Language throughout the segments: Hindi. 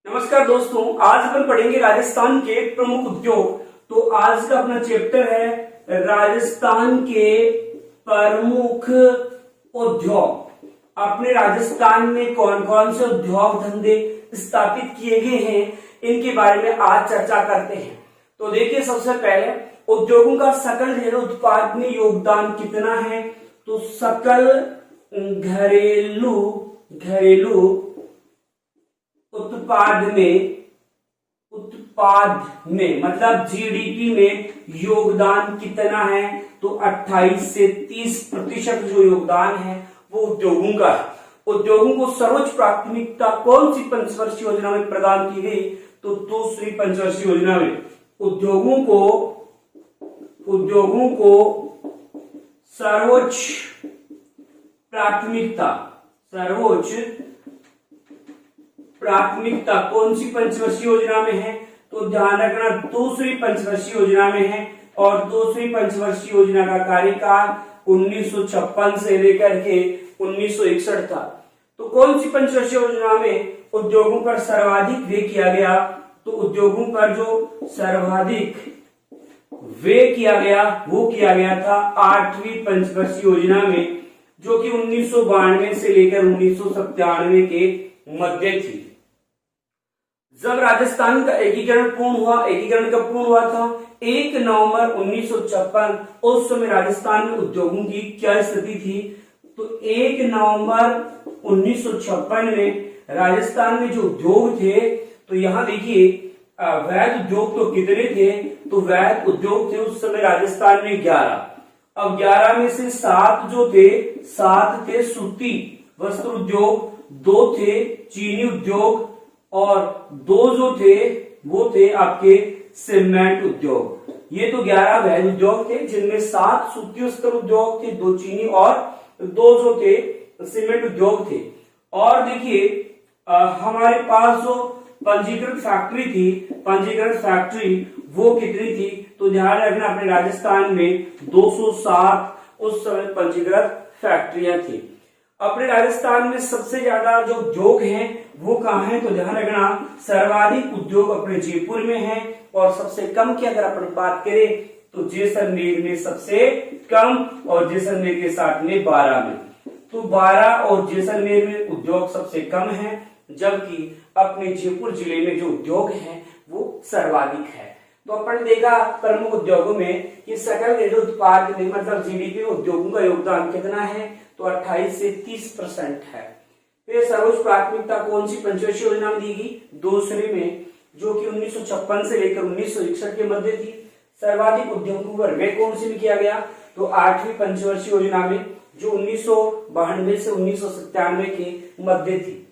नमस्कार दोस्तों, आज अपन पढ़ेंगे राजस्थान के प्रमुख उद्योग। तो आज का अपना चैप्टर है राजस्थान के प्रमुख उद्योग। अपने राजस्थान में कौन कौन से उद्योग धंधे स्थापित किए गए हैं, इनके बारे में आज चर्चा करते हैं। तो देखिए, सबसे पहले उद्योगों का सकल घरेलू उत्पाद में योगदान कितना है। तो सकल घरेलू उत्पाद में मतलब जीडीपी में योगदान कितना है। तो 28 से 30% जो योगदान है वो उद्योगों का है। उद्योगों को सर्वोच्च प्राथमिकता कौन सी पंचवर्षीय योजना में प्रदान की गई। तो दूसरी पंचवर्षीय योजना में उद्योगों को सर्वोच्च प्राथमिकता कौन सी पंचवर्षीय योजना में है। तो ध्यान रखना, दूसरी पंचवर्षीय योजना में है। और दूसरी पंचवर्षीय योजना का कार्यकाल 1956 से लेकर के 1961 था। तो कौन सी पंचवर्षीय योजना में उद्योगों पर सर्वाधिक व्यय किया गया। तो उद्योगों पर जो सर्वाधिक व्यय किया गया वो किया गया था 8वीं पंचवर्षीय योजना में, जो कि 1992 से लेकर 1997 के मध्य थी। जब राजस्थान का एकीकरण पूर्ण हुआ, एकीकरण कब पूर्ण हुआ था। 1 नवंबर 1956। उस समय राजस्थान में उद्योगों की क्या स्थिति थी। तो 1 नवंबर 1956 में राजस्थान में जो उद्योग थे, तो यहां देखिए वैध उद्योग तो कितने थे। तो वैध उद्योग थे उस समय राजस्थान में 11। अब 11 में से 7 जो थे, 7 थे सूती वस्त्र उद्योग, 2 थे चीनी उद्योग और 2 जो थे वो थे आपके सीमेंट उद्योग। ये तो 11 वैध उद्योग थे, जिनमें 7 सूती वस्त्र उद्योग थे, 2 चीनी और 2 जो थे सीमेंट उद्योग थे। और देखिए हमारे पास जो पंजीकृत फैक्ट्री थी, पंजीकृत फैक्ट्री वो कितनी थी। तो ध्यान रखना, अपने राजस्थान में 207 उस समय पंजीकृत फैक्ट्रियां थी। अपने राजस्थान में सबसे ज्यादा जो उद्योग हैं वो कहाँ हैं। तो ध्यान रखना, सर्वाधिक उद्योग अपने जयपुर में है। और सबसे कम की अगर अपन बात करें तो जैसलमेर में सबसे कम, और जैसलमेर के साथ में 12 में। तो 12 और जैसलमेर में उद्योग सबसे कम है, जबकि अपने जयपुर जिले में जो उद्योग है वो सर्वाधिक है। तो अपन देखा प्रमुख उद्योगों में कि सकल घरेलू उत्पाद में मतलब जीडीपी में उद्योगों का योगदान कितना है। तो 28 से 30% है। फिर सर्वोच्च प्राथमिकता कौन सी पंचवर्षीय योजना में दी गई। दूसरी में, जो कि 1956 से लेकर 1961 के मध्य थी। सर्वाधिक उद्योगों पर व्यय कौन सी में किया गया। तो 8वीं पंचवर्षीय योजना में, जो 1992 से 1997 के मध्य थी।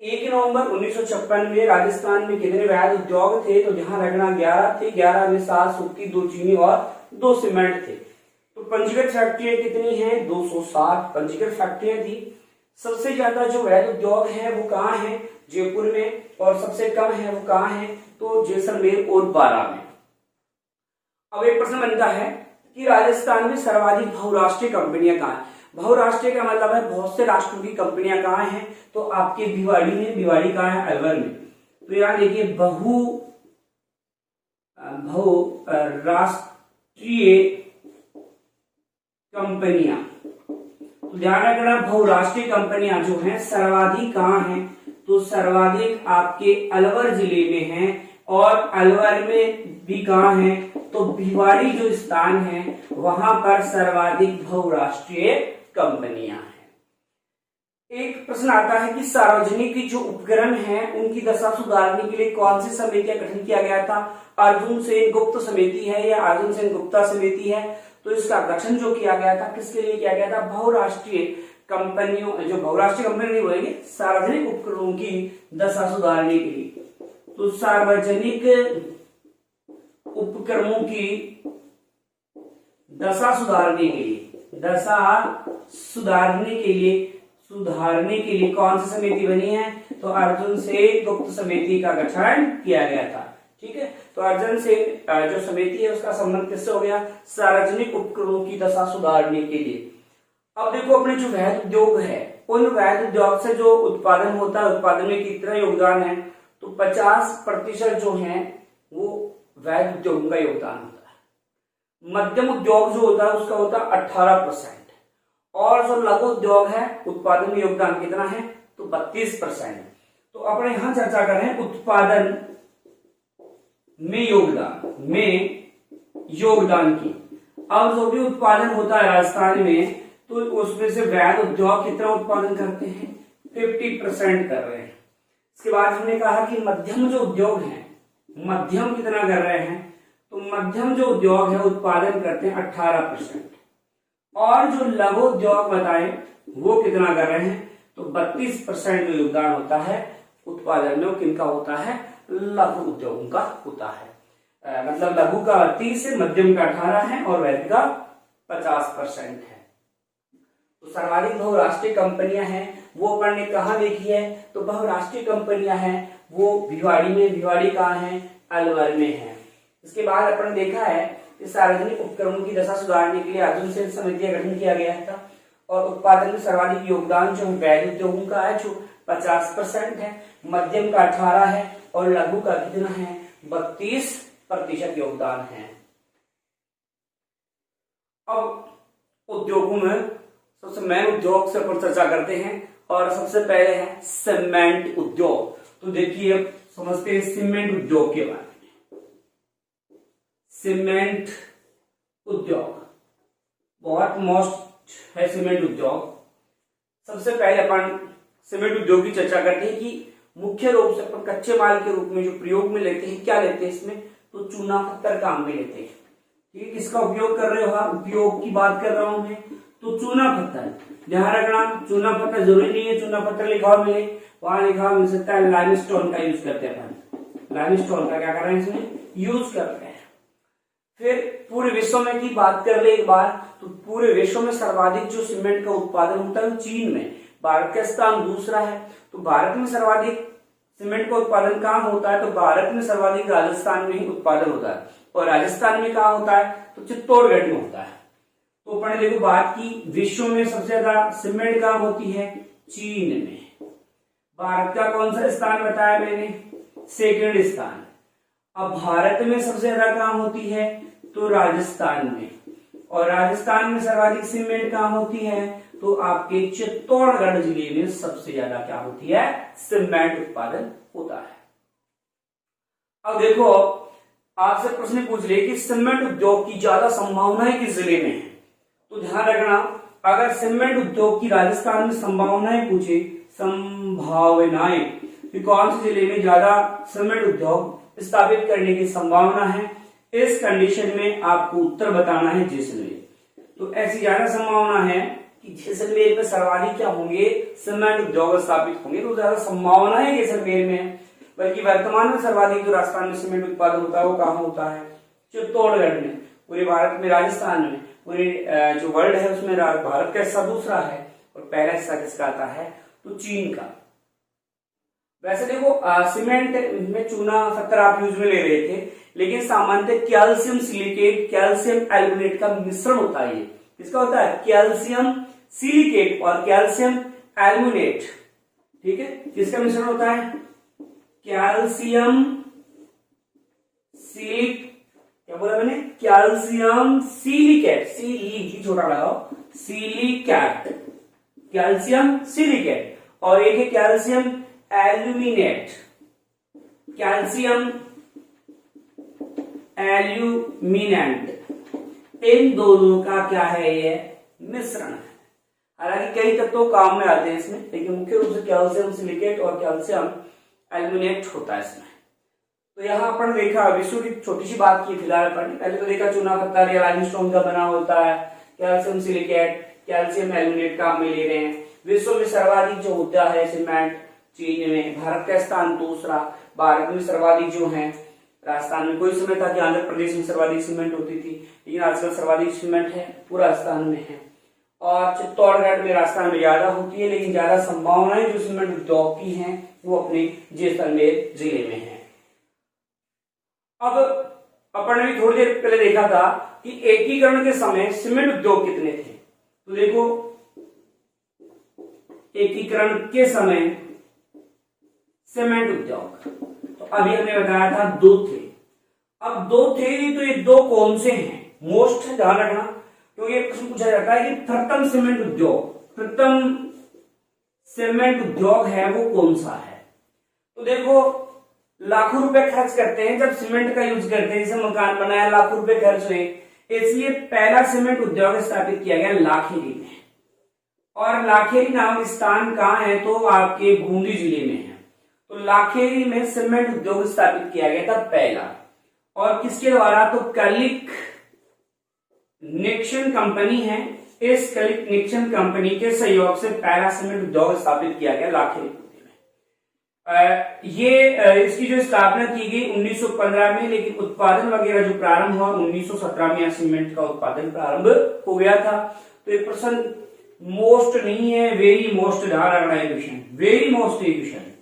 1 नवंबर 1956 में राजस्थान में कितने वैध उद्योग थे। तो ध्यान रखना 11 थे, 11 में 7 सूती, 2 चीनी और 2 सीमेंट थे। तो पंजीकृत फैक्ट्रियां कितनी हैं। 207 पंजीकृत फैक्ट्रियां थी। सबसे ज्यादा जो वैध उद्योग है वो कहाँ है, जयपुर में। और सबसे कम है वो कहाँ है, तो जैसलमेर और 12 में। अब एक प्रश्न बनता है कि राजस्थान में सर्वाधिक बहुराष्ट्रीय कंपनियां कहाँ है। बहुराष्ट्रीय का मतलब है बहुत से राष्ट्रों की कंपनियां कहाँ हैं। तो आपके भिवाड़ी में, भिवाड़ी कहाँ है, अलवर में। तो यहाँ देखिए बहुराष्ट्रीय कंपनियां। तो ध्यान रखना, बहुराष्ट्रीय कंपनियां जो हैं सर्वाधिक कहाँ हैं। तो सर्वाधिक आपके अलवर जिले में हैं। और अलवर में भी कहाँ है, तो भिवाड़ी जो स्थान है वहां पर सर्वाधिक बहुराष्ट्रीय कंपनियां हैं। एक प्रश्न आता है कि सार्वजनिक जो उपक्रम हैं उनकी दशा सुधारने के लिए कौन सी समिति का गठन किया गया था। अर्जुन सेन गुप्त समिति है या अर्जुन सेन गुप्ता समिति है। तो इसका गठन जो किया गया था किसके लिए किया गया था, बहुराष्ट्रीय कंपनियों, जो बहुराष्ट्रीय कंपनी नहीं बोलेंगे, सार्वजनिक उपक्रमों की दशा सुधारने के लिए। तो सार्वजनिक उपक्रमों की दशा सुधारने के लिए कौन सी समिति बनी है। तो अर्जुन सेन गुप्त समिति का गठन किया गया था। ठीक है, तो अर्जुन सेन जो समिति है उसका संबंध किससे हो गया, सार्वजनिक उपक्रमों की दशा सुधारने के लिए। अब देखो अपने जो वैध उद्योग है उन वैध उद्योग से जो उत्पादन होता है, उत्पादन में कितना योगदान है, तो 50% जो है वो वैध उद्योगों का योगदान होता है। मध्यम उद्योग जो होता है उसका होता है 18%, और जो लघु उद्योग है उत्पादन में योगदान कितना है, तो 32%। तो अपने यहां चर्चा करें उत्पादन में योगदान की। अब जो भी उत्पादन होता है राजस्थान में, तो उसमें से वैध उद्योग कितना उत्पादन करते हैं, 50% कर रहे हैं। इसके बाद हमने कहा कि मध्यम जो उद्योग है, मध्यम कितना कर रहे हैं, तो मध्यम जो उद्योग है उत्पादन करते हैं 18%, और जो लघु उद्योग बताएं वो कितना कर रहे हैं, तो 32% जो योगदान होता है उत्पादन में, वो किनका होता है, लघु उद्योगों का होता है। मतलब लघु का 30 है, मध्यम का 18 है और वैध का 50% है। तो सर्वाधिक बहुराष्ट्रीय कंपनियां हैं वो अपन ने कहा देखी है, तो बहुराष्ट्रीय कंपनियां हैं वो भिवाड़ी में, भिवाड़ी कहाँ है, अलवर में है। इसके बाद अपन देखा है कि सार्वजनिक उपक्रमों की दशा सुधारने के लिए अर्जुन सेन समिति का गठन किया गया था, और उत्पादन में सर्वाधिक योगदान जो वैध उद्योगों का है जो 50% है, मध्यम का 18 है और लघु का कितना है, 32% योगदान है। अब उद्योगों में सबसे मेन उद्योग से अपन चर्चा करते हैं, और सबसे पहले है सीमेंट उद्योग। तो देखिए समझते हैं सीमेंट उद्योग के बारे में। सीमेंट उद्योग बहुत मोस्ट है सीमेंट उद्योग। सबसे पहले अपन सीमेंट उद्योग की चर्चा करते हैं कि मुख्य रूप से अपन कच्चे माल के रूप में जो प्रयोग में लेते हैं, क्या लेते हैं इसमें, तो चूना पत्थर काम में लेते हैं। ठीक है, किसका उपयोग कर रहे हो आप, उपयोग की बात कर रहा हूं मैं, तो चूना पत्थर। ध्यान रखना, चूना पत्थर जरूरी नहीं है चूना पत्थर लिखा हुआ मिले, वहां लिखा हुआ मिल सकता है लाइमस्टोन का यूज करते हैं अपन। लाइमस्टोन का क्या कर रहे हैं इसमें, यूज कर रहे हैं। फिर पूरे विश्व में की बात कर ले एक बार, तो पूरे विश्व में सर्वाधिक जो सीमेंट का उत्पादन होता है चीन में, भारत का स्थान दूसरा है। तो भारत में सर्वाधिक सीमेंट का उत्पादन कहाँ होता है, तो भारत में सर्वाधिक राजस्थान में ही उत्पादन होता है, और राजस्थान में कहाँ होता है, तो चित्तौड़गढ़ में होता है। तो अपन देखो बात की, विश्व में सबसे ज्यादा सीमेंट कहाँ होती है, चीन में। भारत का कौन सा स्थान बताया मैंने, सेकंड स्थान। अब भारत में सबसे ज्यादा कहाँ होती है, तो राजस्थान में, और राजस्थान में सर्वाधिक सीमेंट कहाँ होती है, तो आपके चित्तौड़गढ़ जिले में सबसे ज्यादा क्या होती है, सीमेंट उत्पादन होता है। अब देखो आपसे प्रश्न पूछ ले कि सीमेंट उद्योग की ज्यादा संभावनाएं किस जिले में है, तो ध्यान रखना अगर सीमेंट उद्योग की राजस्थान में संभावनाएं पूछे, संभावनाएं कि कौन से जिले में ज्यादा सीमेंट उद्योग स्थापित करने की संभावना है, इस कंडीशन में आपको उत्तर बताना है जैसलमेर। तो ऐसी ज्यादा संभावना है कि जैसलमेर में सर्वाधिक क्या होंगे, सीमेंट उद्योग स्थापित होंगे, तो ज्यादा संभावना है जैसलमेर में। बल्कि वर्तमान में सर्वाधिक जो राजस्थान में सीमेंट उत्पादन होता है वो कहाँ होता है, चित्तौड़गढ़ में। पूरे भारत में राजस्थान में, पूरे जो वर्ल्ड है उसमें भारत का हिस्सा दूसरा है और पहला हिस्सा किसका आता है, तो चीन का। वैसे देखो सीमेंट में चूना पत्थर आप यूज में ले रहे थे, लेकिन सामान्यतः कैल्शियम सिलिकेट, कैल्शियम एल्यूमिनेट का मिश्रण होता है। ये किसका होता है, कैल्शियम सिलिकेट और कैल्शियम एल्यूमिनेट। ठीक है, किसका मिश्रण होता है, कैल्शियम सिलिक, क्या बोला मैंने, कैल्शियम सिलिकेट, सी छोटा लगाओ, सिलिकेट, कैल्शियम सिलिकेट, और एक है कैल्शियम एल्यूमिनेट, कैल्शियम एल्यूमिनेट। इन दोनों का क्या है, ये मिश्रण है। हालांकि कई तत्व काम में आते हैं इसमें, लेकिन मुख्य रूप से कैल्शियम सिलिकेट और कैल्शियम एल्यूमिनेट होता है इसमें। तो यहाँ अपन देखा, विश्व की छोटी सी बात की फिलहाल अपन पहले तो देखा चूना पत्थर या लाइमस्टोन का बना होता है, कैल्शियम सिलिकेट, कैल्शियम एल्यूमिनेट काम में ले रहे हैं। विश्व में सर्वाधिक जो होता है सीमेंट चीन में, भारत का स्थान दूसरा, भारत में सर्वाधिक जो है राजस्थान में। कोई समय था कि आंध्र प्रदेश में सर्वाधिक सीमेंट होती थी, लेकिन आजकल सर्वाधिक सीमेंट है पूरा राजस्थान में है, और चित्तौड़गढ़ में राजस्थान में ज्यादा होती है, लेकिन ज्यादा संभावनाएं जो सीमेंट उद्योग की हैं वो अपने जैसलमेर जिले में है। अब अपन ने भी थोड़ी देर पहले देखा था कि एकीकरण के समय सीमेंट उद्योग कितने थे, तो देखो एकीकरण के समय सीमेंट उद्योग, तो अभी हमने बताया था दो थे। अब दो थे तो ये दो कौन से हैं, मोस्ट ध्यान रखना, क्योंकि ये प्रश्न पूछा जाता है कि प्रथम सीमेंट उद्योग है वो कौन सा है। तो देखो लाखों रुपए खर्च करते हैं जब सीमेंट का यूज करते हैं, जैसे मकान बनाया लाखों रुपए खर्च हुए, इसलिए पहला सीमेंट उद्योग स्थापित किया गया लाखेरी में। और लाखेरी नामक स्थान कहाँ है, तो आपके बूंदी जिले में है। तो लाखेरी में सीमेंट उद्योग स्थापित किया गया था पहला, और किसके द्वारा, तो कलिक निक्सन कंपनी है। इस कलिक निक्सन कंपनी के सहयोग से पहला सीमेंट उद्योग स्थापित किया गया लाखेरी में। इसकी जो स्थापना की गई 1915 में, लेकिन उत्पादन वगैरह जो प्रारंभ हुआ 1917 में सीमेंट का उत्पादन प्रारंभ हो गया था। तो ये प्रश्न मोस्ट नहीं है, वेरी मोस्ट ध्यान रखना है क्वेश्चन, वेरी मोस्ट क्वेश्चन।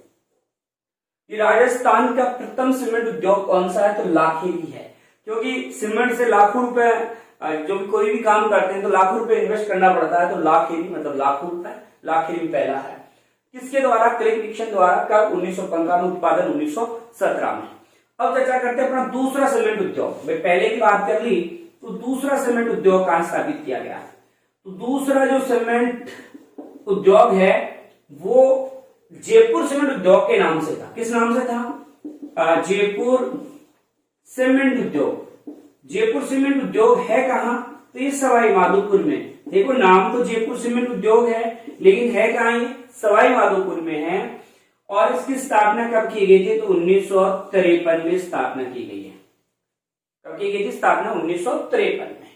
ये राजस्थान का प्रथम सीमेंट उद्योग कौन सा है, तो लाखेरी है, क्योंकि सीमेंट से लाखों रुपए, जो भी कोई भी काम करते हैं तो लाखों रुपए इन्वेस्ट करना पड़ता है, तो लाखेरी मतलब लाखों रुपए, लाखेरी पहला है। किसके द्वारा, कलिक निक्सन द्वारा, कब 1915 में, उत्पादन 1917 में। अब चर्चा करते हैं अपना दूसरा सीमेंट उद्योग। मैं पहले की बात कर ली, तो दूसरा सीमेंट उद्योग कहां स्थापित किया गया, तो दूसरा जो सीमेंट उद्योग है वो जयपुर सीमेंट उद्योग के नाम से था। किस नाम से था, जयपुर सीमेंट उद्योग। जयपुर सीमेंट उद्योग है कहां, तो ये सवाई माधोपुर में। देखो नाम तो जयपुर सीमेंट उद्योग है, लेकिन है कहां, ये सवाई माधोपुर में है। और इसकी स्थापना कब की गई थी, तो 1953 में स्थापना की गई है। कब की गई थी स्थापना, 1953 में।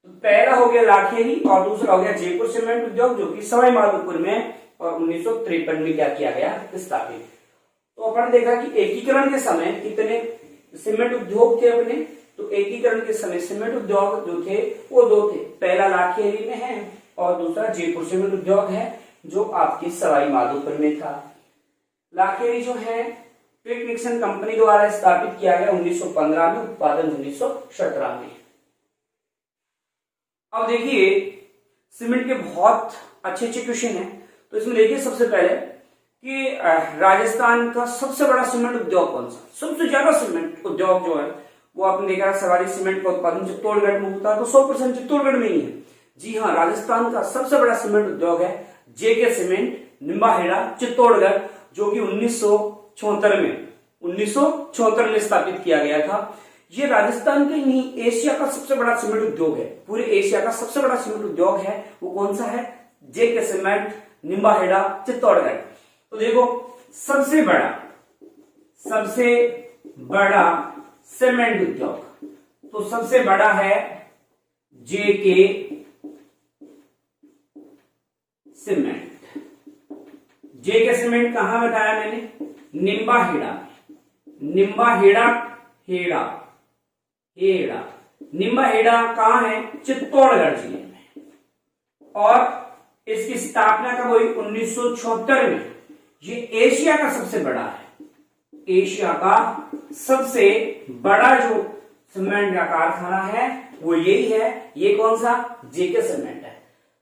तो पहला हो गया लाखेरी और दूसरा हो गया जयपुर सीमेंट उद्योग, जो कि सवाई माधोपुर में, और 1953 में क्या किया गया, स्थापित। तो अपन देखा कि एकीकरण के समय कितने सीमेंट उद्योग थे अपने, तो एकीकरण के समय सीमेंट उद्योग जो थे वो दो थे, पहला लाखेरी में है और दूसरा जयपुर सीमेंट उद्योग है जो आपकी सवाई माधोपुर में था। लाखेरी जो है कलिक निक्सन कंपनी द्वारा स्थापित किया गया 1915 में, उत्पादन 1917 में। अब देखिए सीमेंट के बहुत अच्छे अच्छे क्वेश्चन है, तो इसमें देखिए सबसे पहले कि राजस्थान का सबसे बड़ा सीमेंट उद्योग कौन सा, सबसे ज्यादा सीमेंट उद्योग जो है वो आपने देखा सवारी सीमेंट का उत्पादन चित्तौड़गढ़ में होता है, तो 100% चित्तौड़गढ़ में ही है। जी हाँ, राजस्थान का सबसे बड़ा सीमेंट उद्योग है जेके सीमेंट, निम्बाहेड़ा, चित्तौड़गढ़, जो कि 1974 में स्थापित किया गया था। ये राजस्थान का ही नहीं, एशिया का सबसे बड़ा सीमेंट उद्योग है, पूरे एशिया का सबसे बड़ा सीमेंट उद्योग है। वो कौन सा है, जेके सीमेंट, निम्बाहेड़ा, चित्तौड़गढ़। तो देखो सबसे बड़ा सीमेंट उद्योग, तो सबसे बड़ा है जेके सीमेंट। जेके सीमेंट कहां बताया मैंने, निम्बाहेड़ा, निम्बाहेड़ा कहां है, चित्तौड़गढ़ जिले में। और इसकी स्थापना कब हुई, 1974 में। ये एशिया का सबसे बड़ा है, एशिया का सबसे बड़ा जो सीमेंट का कारखाना है वो यही है। ये कौन सा, जेके सीमेंट है।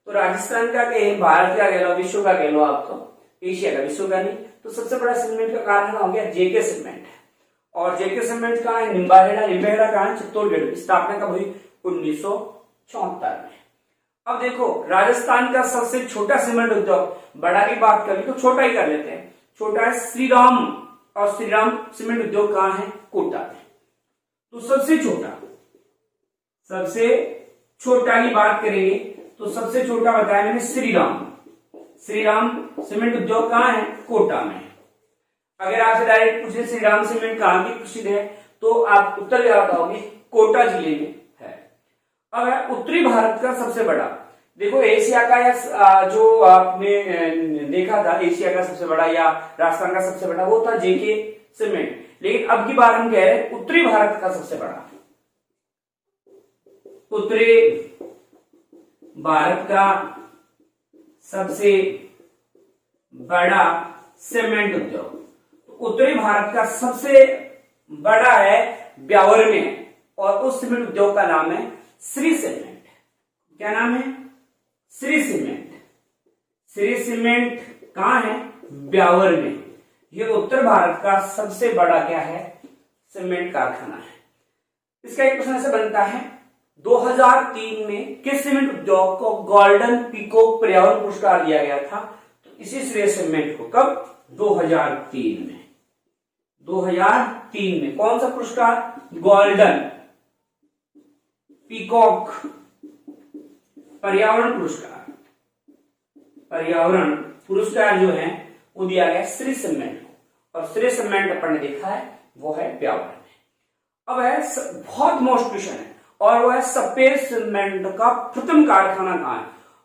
तो राजस्थान का कहे, भारत का कह लो, विश्व का कह लो आप, तो एशिया का, विश्व का नहीं, तो सबसे बड़ा सीमेंट का कारखाना हो गया जेके सीमेंट। और जेके सीमेंट कहां है, निम्बाहेड़ा कहां है, चित्तौड़गढ़। स्थापना कब हुई, 1974 में। अब देखो राजस्थान का सबसे छोटा सीमेंट उद्योग, बड़ा की बात करें तो छोटा ही कर लेते हैं, छोटा है श्रीराम, और श्रीराम सीमेंट उद्योग कहां है, कोटा में। तो सबसे छोटा की बात करेंगे तो सबसे छोटा बताया मैंने श्रीराम सीमेंट उद्योग कहां है, कोटा में। अगर आपसे डायरेक्ट पूछे श्रीराम सीमेंट कहां की प्रसिद्ध है, तो आप उत्तर क्या बताओगे, कोटा जिले में है। अब उत्तरी भारत का सबसे बड़ा, देखो एशिया का या जो आपने देखा था एशिया का सबसे बड़ा या राजस्थान का सबसे बड़ा वो था जेके सीमेंट, लेकिन अब की बार हम कह रहे हैं उत्तरी भारत का सबसे बड़ा, उत्तरी भारत का सबसे बड़ा सीमेंट उद्योग। उत्तरी भारत का सबसे बड़ा है ब्यावर में, और उस सीमेंट उद्योग का नाम है श्री सीमेंट। क्या नाम है, श्री सीमेंट। श्री सीमेंट कहाँ है? ब्यावर में। ये उत्तर भारत का सबसे बड़ा क्या है? सीमेंट कारखाना है। इसका एक क्वेश्चन ऐसे बनता है, 2003 में किस सीमेंट उद्योग को गोल्डन पीकॉक पर्यावरण पुरस्कार दिया गया था? तो इसी श्रेय सीमेंट को कब? 2003 में। 2003 में कौन सा पुरस्कार? गोल्डन पीकॉक पर्यावरण पुरस्कार। पर्यावरण पुरस्कार जो है वो दिया गया श्री सीमेंट को, और श्री सीमेंट अपन ने देखा है वो है ब्यावर में। अब है बहुत मोस्ट क्वेश्चन है, और वो है सफेद सीमेंट का प्रथम कारखाना कहाँ है?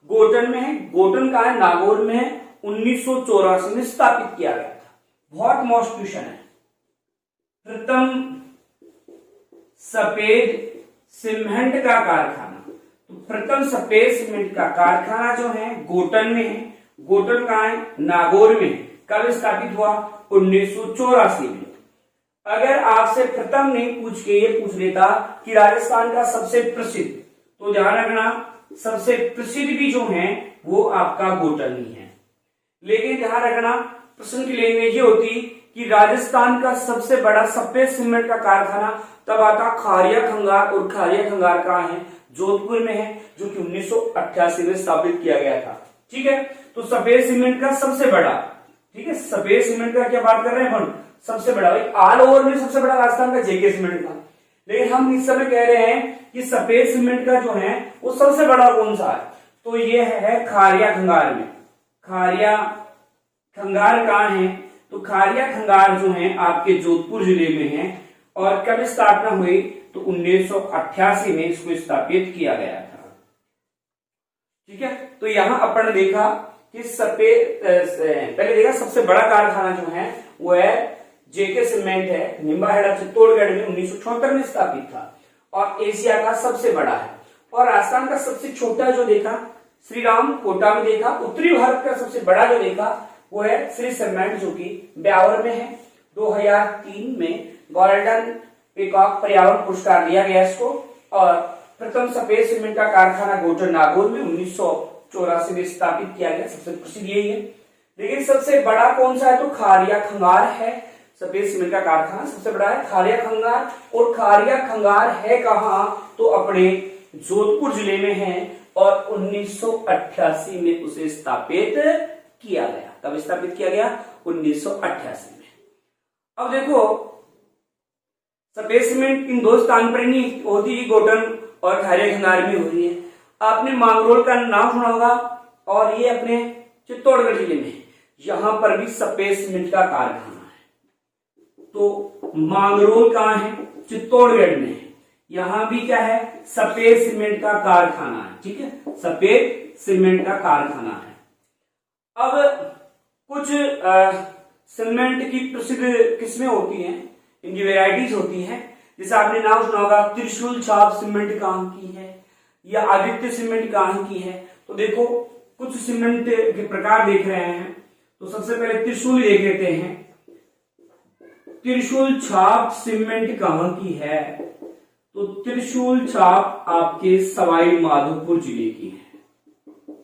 गोटन में है। गोटन कहाँ है? नागौर में है। 1984 में स्थापित किया गया था। बहुत मोस्ट क्वेश्चन है। प्रथम सफेद सीमेंट का कारखाना, तो प्रथम सफेद सीमेंट का कारखाना जो है गोटन में है। गोटन कहाँ है? नागौर में। कब स्थापित हुआ? 1984 में। अगर आपसे प्रथम नहीं पूछ के ये पूछ लेता कि राजस्थान का सबसे प्रसिद्ध, तो ध्यान रखना सबसे प्रसिद्ध भी जो है वो आपका गोटन ही है। लेकिन ध्यान रखना प्रश्न की लैंग्वेज ये होती कि राजस्थान का सबसे बड़ा सफेद सीमेंट का कारखाना तब आता खारिया खंगार, और खारिया खंगार कहाँ है? जोधपुर में है, जो कि 1988 में स्थापित किया गया था। ठीक है, तो सफेद सीमेंट का सबसे बड़ा, ठीक है, सफेद सीमेंट का क्या बात कर रहे हैं हम? सबसे बड़ा। भाई ऑल ओवर में सबसे बड़ा राजस्थान का जेके सीमेंट था, लेकिन हम इस समय कह रहे हैं कि सफेद सीमेंट का जो है वो सबसे बड़ा कौन सा है? तो ये है खारिया खंगार में। खारिया खंगार कहाँ है? तो खारिया खंगार जो है आपके जोधपुर जिले में है। और कब स्थापना हुई? तो 1988 में इसको स्थापित किया गया था। ठीक है, तो यहां अपन ने देखा कि सफेद, पहले देखा सबसे बड़ा कारखाना जो है वो है जेके सीमेंट है, निम्बाहेड़ा चित्तौड़गढ़ में 1976 में स्थापित था, और एशिया का सबसे बड़ा है। और राजस्थान का सबसे छोटा जो देखा श्रीराम कोटा में देखा। उत्तरी भारत का सबसे बड़ा जो देखा वो है श्री सीमेंट, जो कि ब्यावर में है। 2003 में गोल्डन पीकॉक पर्यावरण पुरस्कार दिया गया इसको। और प्रथम सफेद सीमेंट का कारखाना गोटन नागौर में 1984 में स्थापित किया गया, सबसे प्रसिद्ध यही है। लेकिन सबसे बड़ा कौन सा है? तो खारिया खंगार है। सफेद सीमेंट का कारखाना सबसे बड़ा है खारिया खंगार। और खारिया खंगार है कहां? तो अपने जोधपुर जिले में है, और 1988 में उसे स्थापित किया गया। कब स्थापित किया गया? 1988 में। अब देखो सफेद सीमेंट इन दो स्थान पर नहीं होती, गोटन और खारिया खंगार में हो रही है। आपने मांगरोल का नाम सुना होगा, और ये अपने चित्तौड़गढ़ जिले में, यहां पर भी सफेद सीमेंट का कारखाना है। तो मांगरोल कहाँ है? चित्तौड़गढ़ में। यहां भी क्या है? सफेद सीमेंट का कारखाना है। ठीक है, सफेद सीमेंट का कारखाना है। अब कुछ सीमेंट की प्रसिद्ध किस्में होती हैं, इनकी वेराइटीज होती हैं। जैसे आपने नाम सुना होगा त्रिशूल छाप सीमेंट कहाँ की है, या आदित्य सीमेंट कहाँ की है। तो देखो कुछ सीमेंट के प्रकार देख रहे हैं, तो सबसे पहले त्रिशूल देख लेते हैं। त्रिशूल छाप सीमेंट कहाँ की है? तो त्रिशूल छाप आपके सवाई माधोपुर जिले की है।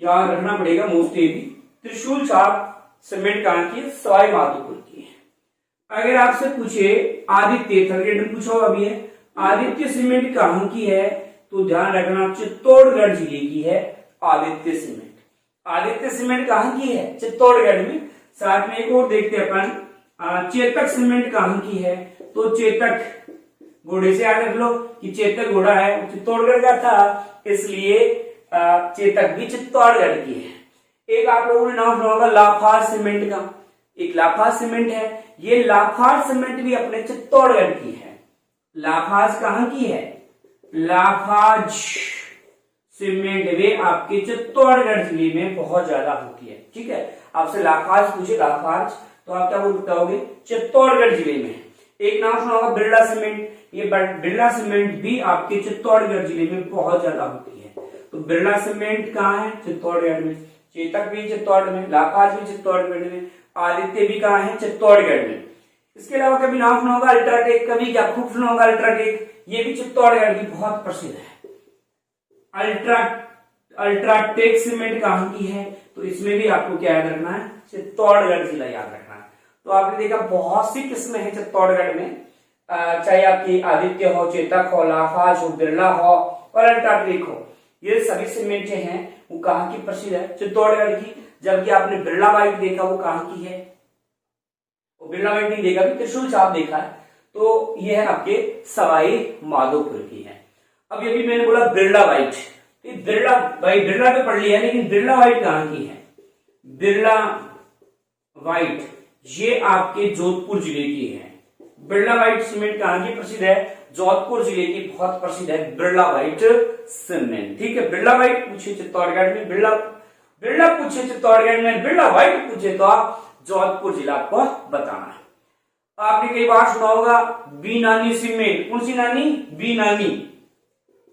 याद रखना पड़ेगा मोस्ट एबी। त्रिशूल छाप सीमेंट कहाँ की है? सवाई माधोपुर की है। अगर आपसे पूछे आदित्य, थर्ड ग्रेड में पूछा अभी है, आदित्य सीमेंट कहाँ की है? तो ध्यान रखना चित्तौड़गढ़ जिले की है आदित्य सीमेंट। आदित्य सीमेंट कहाँ की है? चित्तौड़गढ़ में। साथ में एक और देखते हैं अपन, चेतक सीमेंट कहाँ की है? तो चेतक, घोड़े से याद रख लो कि चेतक घोड़ा है, चित्तौड़गढ़ का था, इसलिए चेतक भी चित्तौड़गढ़ की है। एक आप लोगों ने नाम सुना होगा लाफाज सीमेंट का। एक लाफाज सीमेंट है, ये लाफाज सीमेंट भी अपने चित्तौड़गढ़ की है। लाफाज कहाँ की है? लाफाज सीमेंट वे आपके चित्तौड़गढ़ जिले में बहुत ज्यादा होती है। ठीक है, आपसे लाफाज पूछे, लाफाज, तो आप क्या बताओगे? चित्तौड़गढ़ जिले में। एक नाम सुना होगा बिरला सीमेंट, ये बिरला सीमेंट भी आपके चित्तौड़गढ़ जिले में बहुत ज्यादा होती है। तो बिरला सीमेंट कहाँ है? चित्तौड़गढ़ में। चेतक भी चित्तौड़गढ़ में, लाफाज भी चित्तौड़गढ़ में, आदित्य भी कहाँ है? चित्तौड़गढ़ में। इसके अलावा कभी नाम सुना होगा अल्ट्राटेक, कभी क्या खूब सुना होगा अल्ट्राटेक, ये भी चित्तौड़गढ़ की बहुत प्रसिद्ध है। अल्ट्राटेक सीमेंट कहाँ की है, तो इसमें भी आपको क्या याद रखना है, चित्तौड़गढ़ जिला याद रखना है। तो आपने देखा बहुत सी किस्में हैं चित्तौड़गढ़ में, चाहे आपकी आदित्य हो, चेतक हो, लाफाज हो, बिरला हो और अल्ट्राटेक हो, ये सभी सीमेंटें हैं वो कहाँ की प्रसिद्ध है, चित्तौड़गढ़ की। जबकि आपने बिरला व्हाइट देखा वो कहाँ की है, वो बिरला व्हाइट नहीं देखा, त्रिशूल छाप देखा है, तो ये है आपके सवाई माधोपुर की है। अब ये भी मैंने बोला बिरला व्हाइट, बिरला भाई बिरला तो पढ़ लिया, लेकिन बिरला व्हाइट कहाँ की है, बिरला व्हाइट ये आपके जोधपुर जिले की है। बिरला व्हाइट सीमेंट कहाँ की प्रसिद्ध है, जोधपुर जिले की बहुत प्रसिद्ध है बिरला व्हाइट सीमेंट। ठीक है, बिरला व्हाइट पूछे चित्तौड़गढ़ में, बिरला पूछे चित्तौड़गढ़ में, बिरला व्हाइट पूछे तो आप जोधपुर जिला को बताना है। आपने कई बार सुना होगा बीनानी सीमेंट, कौन सी नानी,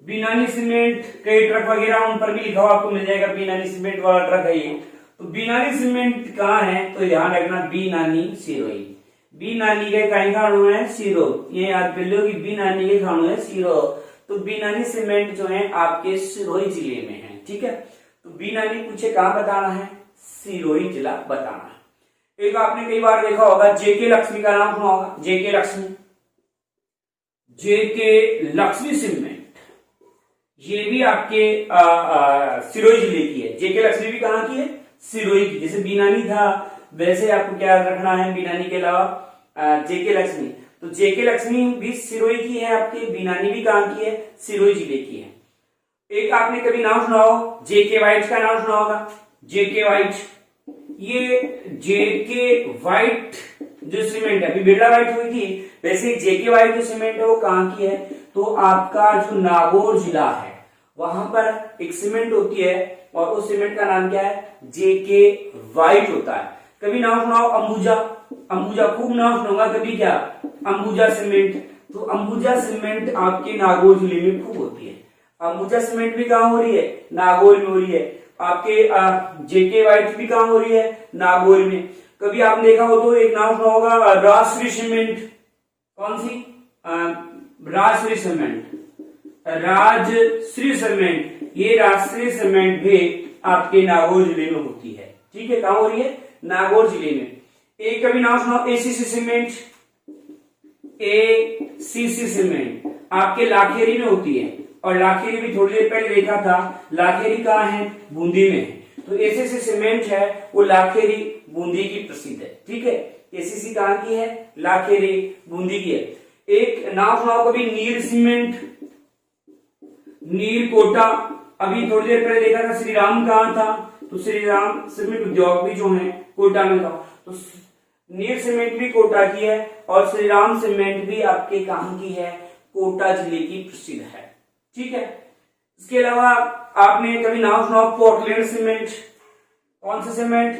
बीनानी सीमेंट, कई ट्रक वगैरह उन पर भी लिखा हुआ आपको मिल जाएगा, बीनानी सीमेंट वाला ट्रक है ये। तो बीनानी सीमेंट कहाँ है, तो ध्यान रखना बीनानी सिरोही, बीनानी के कहीं खानों है सिरो, ये याद कर लो कि बीनानी के खानों है सिरो। तो बीनानी सीमेंट जो है आपके सिरोही जिले में है। ठीक है, तो बीनानी पूछे कहाँ बताना है, सिरोही जिला बताना है। एक आपने कई बार देखा होगा जेके लक्ष्मी का नाम सुना होगा, जेके लक्ष्मी सीमेंट, ये भी आपके सिरोही जिले की है। जेके लक्ष्मी भी कहाँ की है, सिरोही की। जैसे बीनानी था वैसे आपको क्या रखना है, बीनानी के अलावा जेके लक्ष्मी, तो जेके लक्ष्मी भी सिरोही की है आपके, बीनानी भी कहाँ की है, सिरोही जिले की है। एक आपने कभी नाम सुना हो जेके व्हाइट का नाम सुना होगा, जेके व्हाइट, ये जेके व्हाइट जो सीमेंट है, अभी बिरला व्हाइट हुई थी, वैसे जेके व्हाइट जो सीमेंट है वो कहाँ की है, तो आपका जो नागौर जिला है वहां पर एक सीमेंट होती है और उस सीमेंट का नाम क्या है, जेके व्हाइट होता है। कभी नाम सुनाओ अंबुजा खूब नाम सुनाऊंगा कभी, क्या अंबुजा सीमेंट, तो अंबुजा सीमेंट आपके नागौर जिले में खूब होती है। अंबुजा सीमेंट भी कहाँ हो रही है, नागौर में हो रही है। आपके जेके व्हाइट भी कहाँ हो रही है, नागौर में। कभी आपने देखा हो तो एक नाम सुना होगा राजश्री सीमेंट, कौन सी, राजश्री सीमेंट, ये राजश्री सीमेंट भी आपके नागौर जिले में होती है। ठीक है, कहाँ हो रही है, नागौर जिले में। एक कभी नाम सुनाओ एसीसी सीमेंट, एसीसी सीमेंट आपके लाखेरी में होती है, और लाखेरी भी थोड़ी देर पहले देखा था, लाखेरी कहाँ है, बूंदी में है। तो एसीसी सीमेंट है वो लाखेरी बूंदी की प्रसिद्ध है। ठीक है, एसीसी कहाँ की है, लाखेरी बूंदी की है। एक नाम सुनाओ कभी नीर सीमेंट, नीर कोटा, अभी थोड़ी देर पहले देखा था श्रीराम कहाँ था, तो श्रीराम सीमेंट उद्योग भी जो है कोटा में था। तो नीर सीमेंट भी कोटा की है और श्रीराम सीमेंट भी आपके कहाँ की है, कोटा जिले की प्रसिद्ध है। ठीक है, इसके अलावा आपने कभी नाम सुना पोर्टलैंड सीमेंट, कौन सा सीमेंट,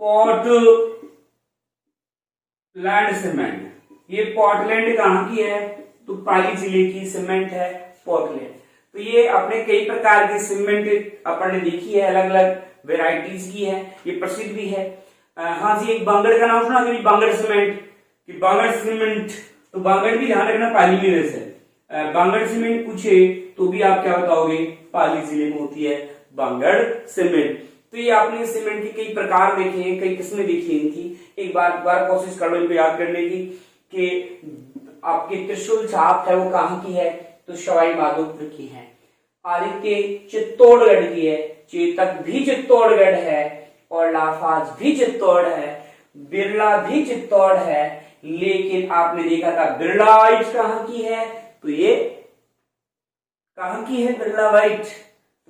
पोर्टलैंड सीमेंट, ये पोर्टलैंड कहाँ की है, तो पाली जिले की सीमेंट है पोर्टलैंड। तो ये अपने कई प्रकार की सीमेंट अपन ने देखी है, अलग अलग वेराइटीज की है, ये प्रसिद्ध भी है। हाँ जी, एक बांगड़ का नाम सुना कभी, बांगड़ सीमेंट, कि बांगड़ सीमेंट, तो बांगड़ भी ध्यान रखना पाली में, वैसे बांगड़ सीमेंट पूछे तो भी आप क्या बताओगे, पाली जिले में होती है बांगड़ सीमेंट। तो ये आपने सीमेंट के कई प्रकार देखे हैं, कई किस्में देखी हैं इनकी। एक बार कोशिश करो इनको याद करने की कि आपकी त्रिशूल छाप है वो कहाँ की है, तो सवाई माधोपुर की है। आदित्य चित्तौड़गढ़ की है, चेतक भी चित्तौड़गढ़ है, और लाफाज भी चित्तौड़ है, बिरला भी चित्तौड़ है। लेकिन आपने देखा था बिरला व्हाइट कहाँ की है, तो ये कहाँ की है बिरला व्हाइट,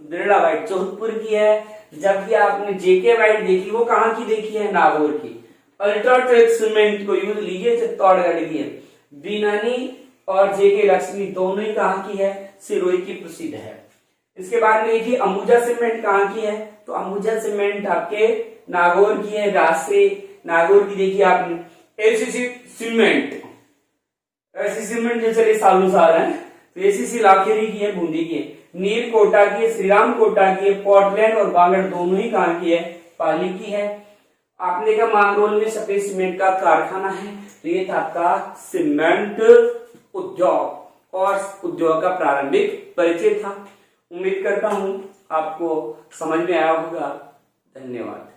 बिरला व्हाइट जोधपुर की है। जबकि आपने जेके व्हाइट देखी वो कहाँ की देखी है, नागौर की। अल्ट्राटेक सीमेंट को यूज लीजिए, चित्तौड़गढ़ की है। बीनानी और जेके लक्ष्मी दोनों ही कहाँ की है, सिरोही की प्रसिद्ध है। इसके बाद में देखिए अंबुजा सीमेंट कहाँ की है, तो अंबुजा सीमेंट आपके नागौर की है, राजश्री नागौर की। देखिए आपने एसीसी सीमेंट, ऐसी सीमेंट जो चले सालों साल है, तो एसीसी लाखेरी की है, बूंदी की है। नीर कोटा की है, श्रीराम कोटा की है, पोर्टलैंड और बांगड़ दोनों ही कहाँ की है, पाली की है। आपने देखा मांगरोल में सफेद सीमेंट का कारखाना है, तो ये था आपका सीमेंट उद्योग और उद्योग का प्रारंभिक परिचय था। उम्मीद करता हूं आपको समझ में आया होगा। धन्यवाद।